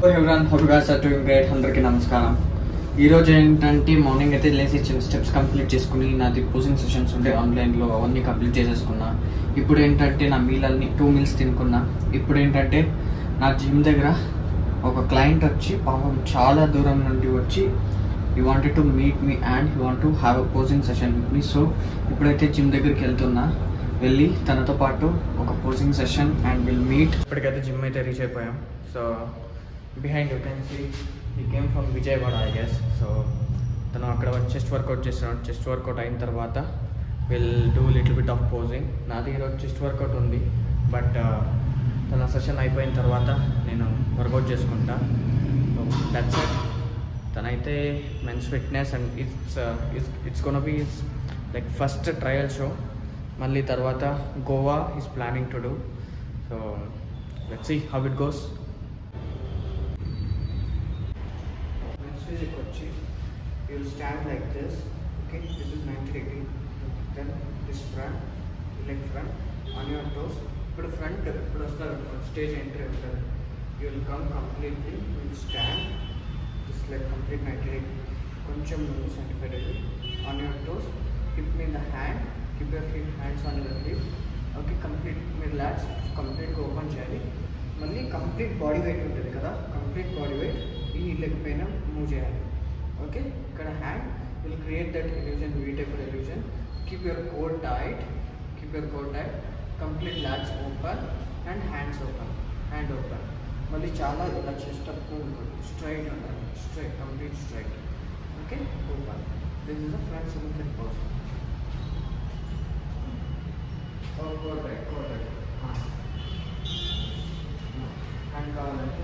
everyone, hope you guys are doing great. అందరికీ నమస్కారం. ఈ రోజు ఏంటంటే మార్నింగ్ అయితే లేసి చిన్న స్టెప్స్ కంప్లీట్ చేసుకుని నాది పోజింగ్ సెషన్స్ ఉండే ఆన్లైన్లో అవన్నీ కంప్లీట్ చేసేసుకున్నా. ఇప్పుడు ఏంటంటే నా మీలన్నీ 2 మీల్స్ తినుకున్నా. ఇప్పుడు ఏంటంటే నా జిమ్ దగ్గర ఒక క్లయింట్ వచ్చి పాపం చాలా దూరం నుండి వచ్చి he wanted to meet me and he want to have a posing session with me. So ఇప్పుడైతే జిమ్ దగ్గరికి వెళ్తున్నా, వెళ్ళి తనతో పాటు ఒక posing session and will meet. ఇప్పటికైతే జిమ్ అయితే రీచ్ అయిపోయాం. So behind you can see he came from Vijayawada I guess. So తను అక్కడ చెస్ట్ వర్కౌట్ చేస్తున్నాడు. చెస్ట్ వర్కౌట్ అయిన తర్వాత will do little bit of posing. నాది ఈరోజు చెస్ట్ వర్కౌట్ ఉంది, బట్ తన సెషన్ అయిపోయిన తర్వాత నేను వర్కౌట్ చేసుకుంటా. That's it. తనైతే men's fitness and it's gonna be like first trial show. మళ్ళీ తర్వాత Goa is planning to do. So let's see how it goes. వచ్చి you will stand like this. Okay, this is 90 degree. Then this front, leg front on your toes. Put front, put stage entry. You will come completely. You will stand this leg complete 90 degree. Koncham 75 degree on your toes. Hip in the hand. Keep your hands on your hip. Okay, complete relax. Complete open cheyali. మళ్ళీ complete body wait ఉంటుంది కదా, complete body wait ఈ leg పైన move చేయాలి. Okay, ఇక్కడ hand will create that illusion, we type illusion. Keep your core tight, complete lats open and hands open, hand open. మళ్ళీ చాలా ఇలా చెస్ట్ అప్ ఉంటుంది, స్ట్రైట్ ఉండాలి, straight, complete straight. Okay, open. This is the front symmetric pose. Core tight, core tight. Hand కావాలంటే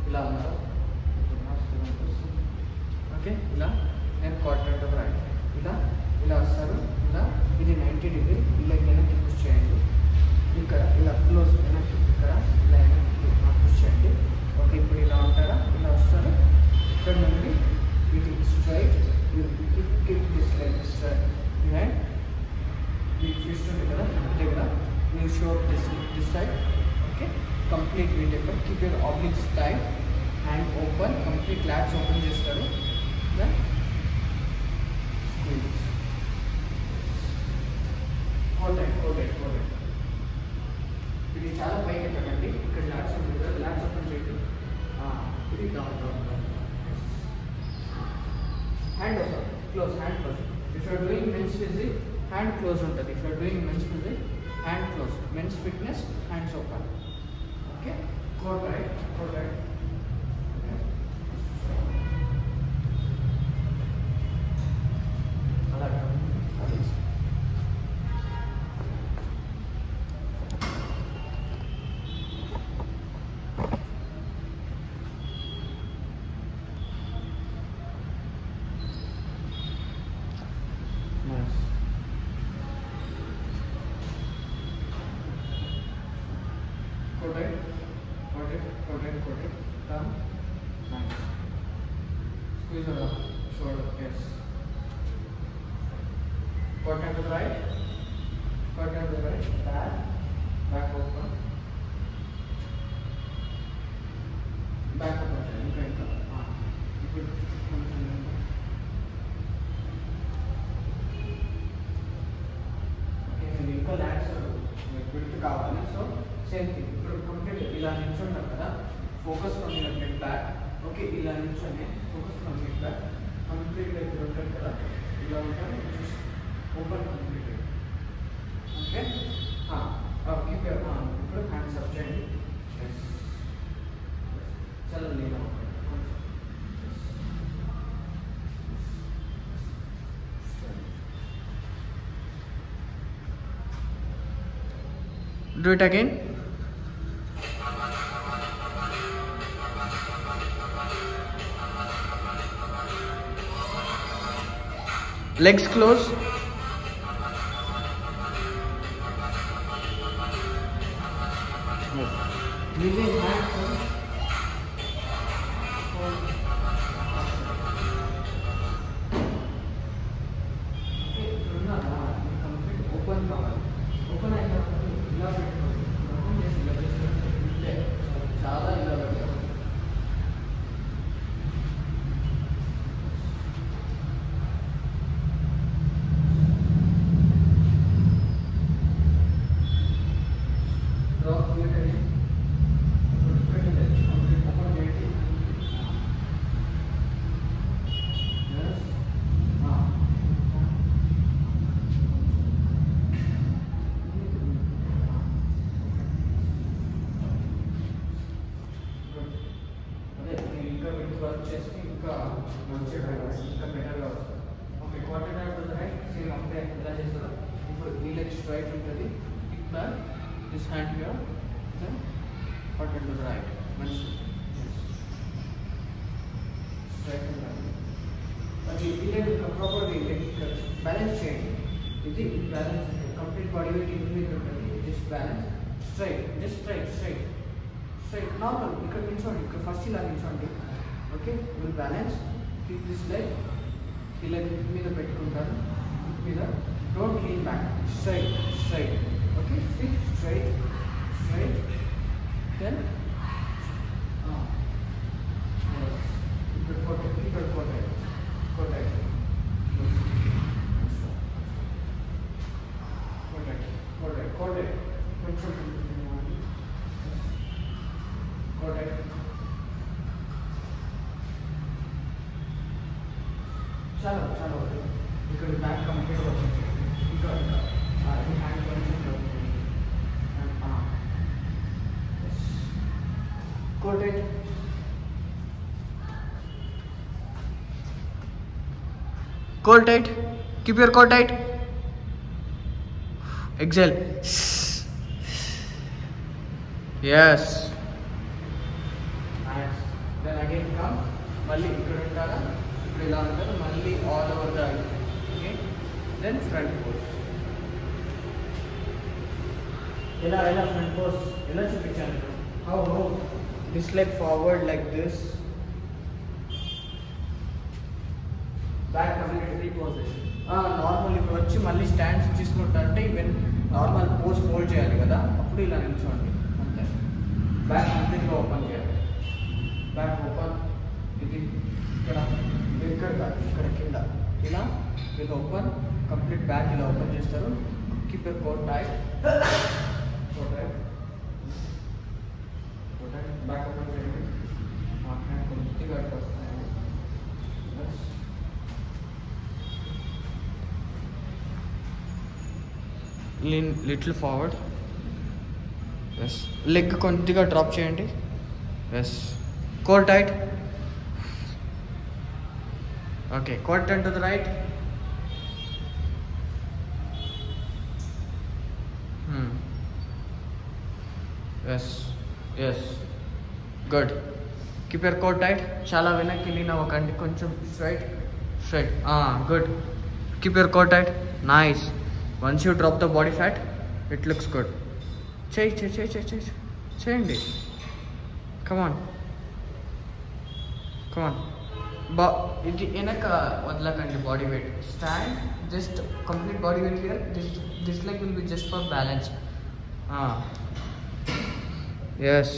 ఇలా ఉన్నారు. Okay, ఇలా నేను క్వార్టర్ టు రైట్, ఇలా వస్తారు. ఇలా ఇది 90 డిగ్రీ. ఇలా వెనక్కి పుష్ చేయండి. ఇక్కడ ఇలా క్లోజ్ వెనక్కి, ఇక్కడ ఇలా వెనక్కి పుష్ చేయండి. ఓకే, ఇప్పుడు ఇలా ఉంటారా, ఇలా వస్తారు. ఇక్కడ నుండి ఇది straight, keep this like straight behind. ఈ ఫిస్ట్ ఉంది కదా దగ్గర, you show this side. Okay, complete వీట్ ఎక్కడ. Keep your obliques tight, hand open, complete lats open చేస్తారు. Then squeeze, coated. ఇది చాలా పైకి ఎక్కడండి. ఇక్కడ లాట్స్ ఉంటుంది కదా, లాట్స్ ఓపెన్ చేయండి. ఇది down. Hand open, close, hand close. If you're doing men's physique, hand close ఉంటుంది. If you're doing men's physique, hand close. Men's fitness, hands open. Okay, core right. అలాగే Coated. Thumb. Nice. Squeeze it up. Shoulder. Yes. Coated to the right. Back open. Back open. Okay. ఇంకా LADS width కావాలి. So same thing. ఇప్పుడు complete ఇలా నిల్చుంటాం కదా, focus from your head back. Okay, ఇలా నిల్చొని focus from head back. కంప్లీట్గా ఇక్కడ ఉంటారు కదా, ఇలా ఉంటారు. Open complete. Okay, keep your ఇప్పుడు హ్యాండ్స్ అప్ చేయండి. చాలా ఇలా do it again. Legs close. Using hands back, this hand here, then forward to the right. Yes. Straight and right. అది ప్రాపర్గా బ్యాలెన్స్ చేయండి. ఇది బ్యాలెన్స్ కంప్లీట్ బాడీ వెయిట్ ఇంటి మీద ఉంటుంది. Just balance straight, just straight straight straight normal. ఇక్కడ నిల్చోండి, ఇక్కడ ఫస్ట్ ఇలా నిల్చోండి. Okay, will balance. Keep this leg ఈ లెగ్ మీద పెట్టుకుంటారు, మీద. Don't lean back, straight straight. Okay, sit straight straight. Then ఇక్కడ కొట్టండి, ఇక్కడ కొట్టండి, కొట్టండి, కొట్టండి, కొట్టండి, కొట్టండి, కొంచెం కొట్టండి. చాలా చాలా ఇక్కడ బ్యాక్ కంప్లీట్గా వచ్చింది. ఇంకా హ్యాండ్ కొంచెం కొట్టండి. Core tight. Keep your core tight. Exhale. Yes. Nice. Then again come. Malli ikkada untara. Ippudu ila untaru. Malli all over the. Okay. Then front pose. Ela front pose. Ela chupichanu. How? This leg forward like this. Back complete reposition. Normal ఇప్పుడు వచ్చి మళ్ళీ stands తీసుకుంటారంటే even normal pose hold చేయాలి కదా, అప్పుడు ఇలా నిల్చోండి అంతే. Back కంప్లీట్గా ఓపెన్ చేయాలి. Back open. ఇది ఇక్కడ ఇక్కడ కింద ఇలా ఇది ఓపెన్. కంప్లీట్ బ్యాక్ ఇలా ఓపెన్ చేస్తారు. Keep your core tight. Core tight, core tight. Back open చేయండి. కొద్దిగా lean little forward. Yes, leg కొద్దిగా డ్రాప్ చేయండి. Yes, core tight. Okay, core turn to the right. Yes, yes, good. Keep your core tight. చాలా వెనక్కి lean అవ్వకండి, కొంచెం straight straight. Good. Keep your core tight. Nice. Once you drop the body fat, it looks good. చేయండి. Come on. ఇది వెనక వదలకండి body weight. Stand, just complete body weight here. This leg will be just for balance. Yes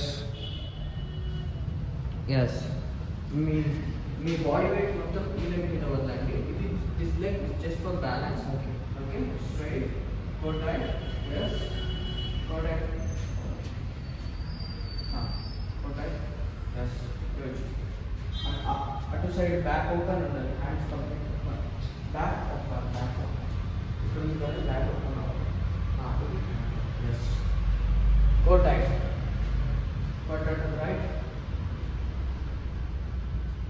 yes. మీ body weight మొత్తం ఈ leg మీద వదలండి. ఇది this leg just for balance. Okay, straight, core tight. Yes, core tight. Core tight. Yes, good. Other side back open and hands complete open. Back open, back open. It will be back open now. Yes. Core tight. Core tight to the right.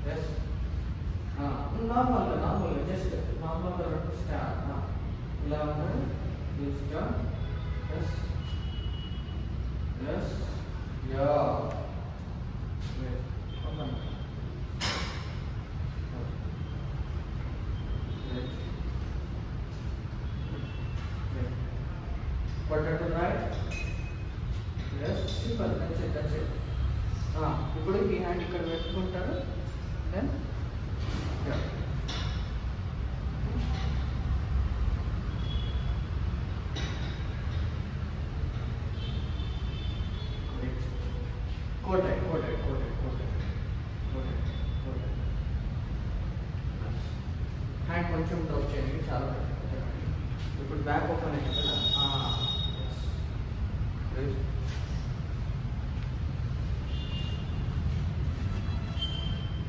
Yes. Normal, just normal stand. ఇలా ఉంటాడు. This turn. Yes. Yes. Yeah. Wait. Open. Wait. Wait. Quarter to right. Yes. Simple. That's it. ఇప్పుడు ఈ hand ఇక్కడ పెట్టుకుంటారు. Then yeah. Core tight. Hand కొంచెం drop చేయండి, చాలా. ఇప్పుడు బ్యాక్ ఓపెన్ అయింది కదా.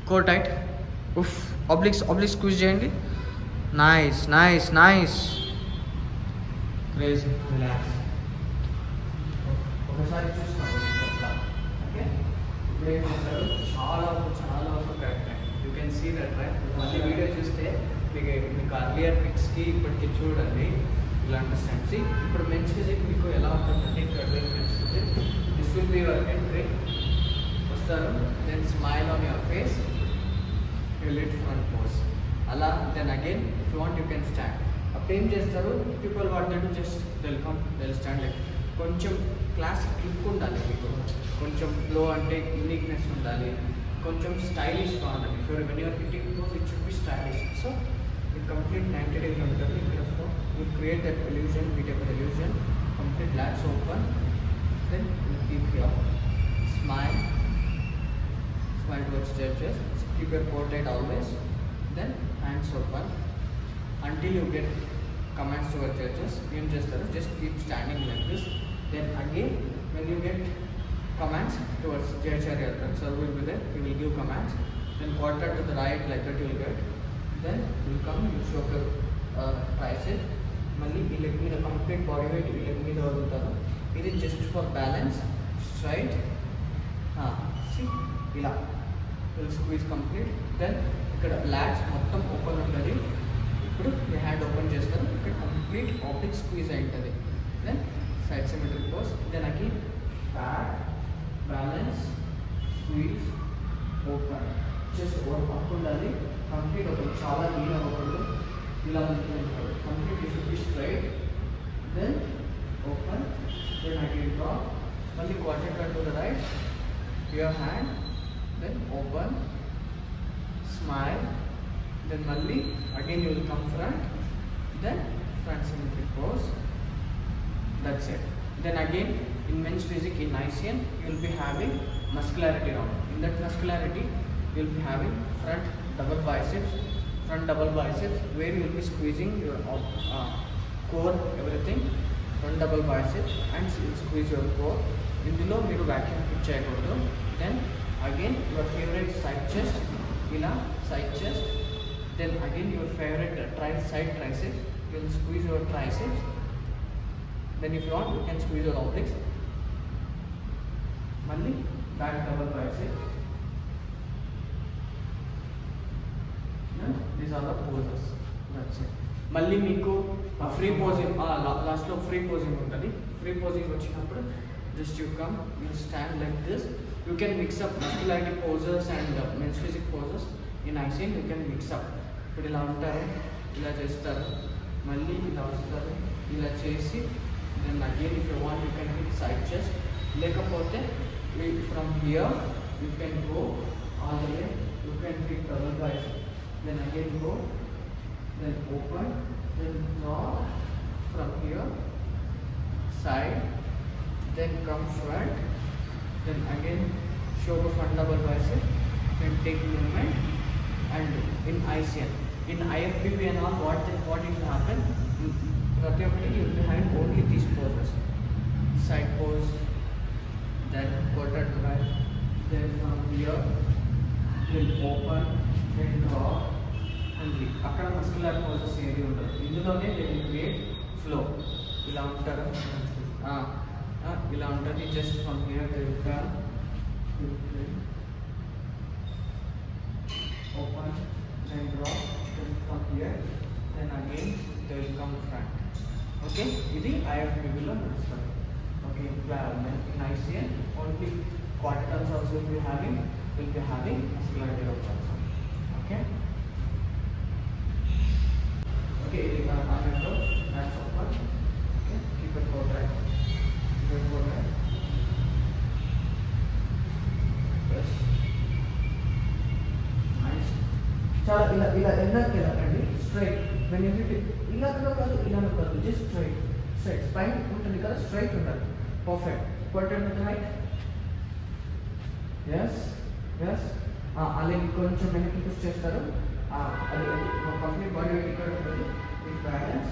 Core tight. ఆబ్లిక్స్ స్క్వీజ్ చేయండి. నైస్. క్రేజీ. రిలాక్స్. ఒకసారి చూసుకోండి. ఓకే, ఇప్పుడు ఏం చేస్తారు, చాలా వరకు correct. You can see that right. మళ్ళీ వీడియో చూస్తే మీకు అర్లియర్ పిక్స్కి ఇప్పటికి చూడండి, ఇలా అండర్స్టాండ్. ఇప్పుడు మెన్స్ ఫిజిక్ మీకు ఎలా ఉంటుంది చూస్తారు. Then smile on your face, you lit front pose. అలా then again if you want you can stand. అప్పుడు ఏం చేస్తారు, people what to just welcome well stand. Like కొంచెం క్లాసిక్ లుక్ ఉండాలి మీకు, కొంచెం ఫ్లో అంటే యూనిక్నెస్ ఉండాలి, కొంచెం స్టైలిష్గా ఉండాలి. If you're when you're hitting pose it should be stylish. So it complete 90 degrees ఉంటుంది. ఇక్కడ so you create that illusion, beautiful illusion. Complete lats open, then you keep here, smile towards judges, keep your core tight always, then hands open until you get commands towards judges. Em chestaru, just keep standing like this. Then again when you get commands towards judge area, sir will be there, he will give commands. Then quarter to the right like that you will get. Then you come, you show your tricep. మళ్ళీ ఈ leg మీద complete body wait ఈ leg మీద వదులుతారు. ఇది just for balance, straight. ఇలా will squeeze complete. Then ఇక్కడ LADS మొత్తం ఓపెన్ ఉంటుంది. ఇప్పుడు మీ హ్యాండ్ ఓపెన్ చేస్తారు, ఇక్కడ కంప్లీట్ ఆబ్లిక్ స్క్వీజ్ అయి ఉంటుంది. Then side symmetric pose. Then again back, balance, squeeze, open. Just up ఉండాలి కంప్లీట్. ఒక చాలా లీన్ అవ్వకూడదు, ఇలా ఉంటుంది. Complete you should be straight. Then open, then again draw. మళ్ళీ quarter cut to the right, your hand, then open, smile. Then మళ్ళీ again you will come front, then front symmetric pose. That's it. Then again in men's physique in ICN you will be having muscularity round. In that muscularity you will be having front double biceps where you will be squeezing your core, everything. Front double biceps and squeeze your core. ఇందులో మీరు vacuum fit చేయకూడదు. Then again your favorite side chest, ఇలా side chest. Then again your favorite side triceps, you will squeeze your triceps. Then if you want you can squeeze your obliques. మళ్ళీ back double biceps. These are the poses. That's it. మళ్ళీ మీకు free posing లాస్ట్లో free posing ఉంటుంది. Free posing వచ్చినప్పుడు just you come, you stand like this. You can mix up muscularity poses and men's physique poses in ICN. You can mix up. ఇప్పుడు ఇలా ఉంటారు, ఇలా చేస్తారు, మళ్ళీ ఇలా వస్తారు, ఇలా చేసి then again if you want you can hit side chest. లేకపోతే from here you can go all the way, you can hit double bicep. Then again go, then open, then draw from here, side, then come front, then again show the front double bicep, then take movement. And in ICN, in IFBB and all, what it will happen, ప్రతి ఒక్కటి you will be having only these poses. Side pose, then quarter to right, then from here you will open, then draw and leave. అక్కడ muscular poses ఏది ఉండదు, ఇందులోనే they will create flow. ఇలా ఉంటారు, ఇలా ఉంటుంది. Just from here they will turn, open, then draw, then from here, then again they will come front. Okay, ఇది IFBBలో నడుస్తుంది. Okay, in ICN only quadriceps also will be having muscularity also. Okay, ఇది ఆమెతో that's open. Okay, keep it core right, yes, nice. చాలా ఇలా వెళ్ళకండి, straight. when you hit it ఇలా కాదు, just straight. Spine ఉంటుంది కదా, స్ట్రైట్ ఉండాలి. Perfect. Quarter to right, yes. అలాగే కొంచెం వెనక్కి పుష్ చేస్తారు. అది కంప్లీట్ బాడీ వెయిట్ ఇక్కడ ఉంటుంది. With balance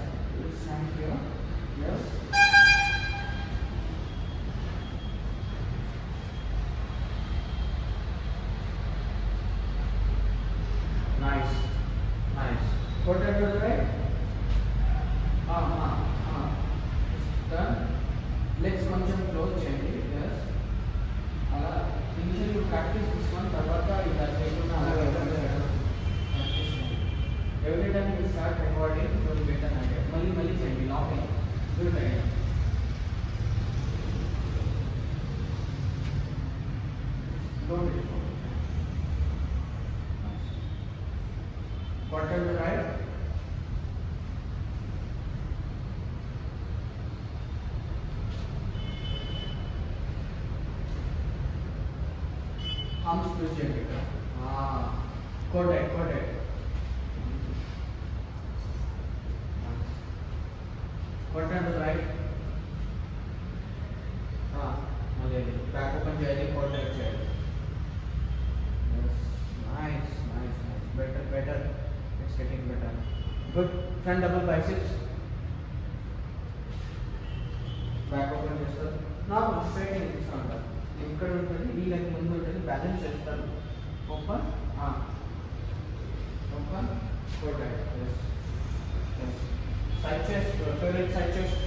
stand here, yes. Nice. Quarter to the right. Done. Legs కొంచెం క్లోజ్ చేయండి. Yes. అలా initial you practice this one, తర్వాత ఇలా చేయకుండా అలాగే every time you start recording you will get an idea. మళ్ళీ చేయండి, locking. Good idea. Don't arms twist చేయండి ఇక్కడ. కోటెడ్ కొట్టండి రైట్. మళ్ళీ బ్యాక్ ఓపెన్ చేయాలి, కోటెడ్ చేయాలి. Nice. Better. It's getting better. Good. Front double biceps. Back open చేస్తారు. Normal straight ఇస్తాను. ఇక్కడ ఉంటుంది, ఈ లెగ్ ముందు ఉంటుంది, బ్యాలెన్స్ చేస్తారు. Open coated. Side chest, favourite side chest.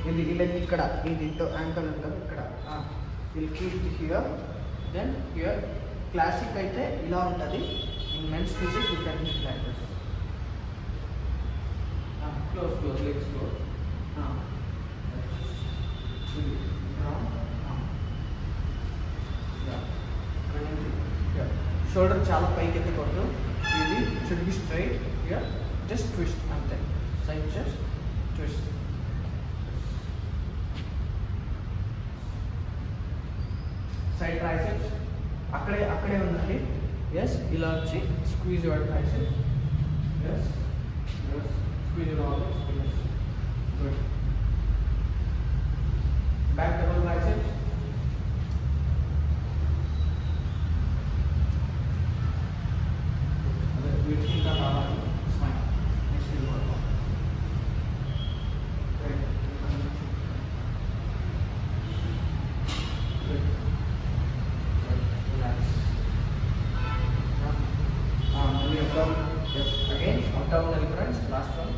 ఇది ఈ లెగ్ ఇక్కడ, ఇది యాంకల్ ఉంటుంది ఇక్కడ. Will keep here, then here. Classic అయితే ఇలా ఉంటుంది. In men's physique you can hit like this. Close legs close. Shoulder చాలా పైకి ఎత్తకూడదు. ఇది should be straight. Here just twist అంతే. Side chest twist. Side triceps అక్కడే ఉందండి. ఎస్, ఇలా వచ్చి squeeze your triceps. Yes, squeeze your always. Good. Back double triceps. ఇంకా రావాలి. Smile. Next many abdominal, yes, again abdominal crunch, last one.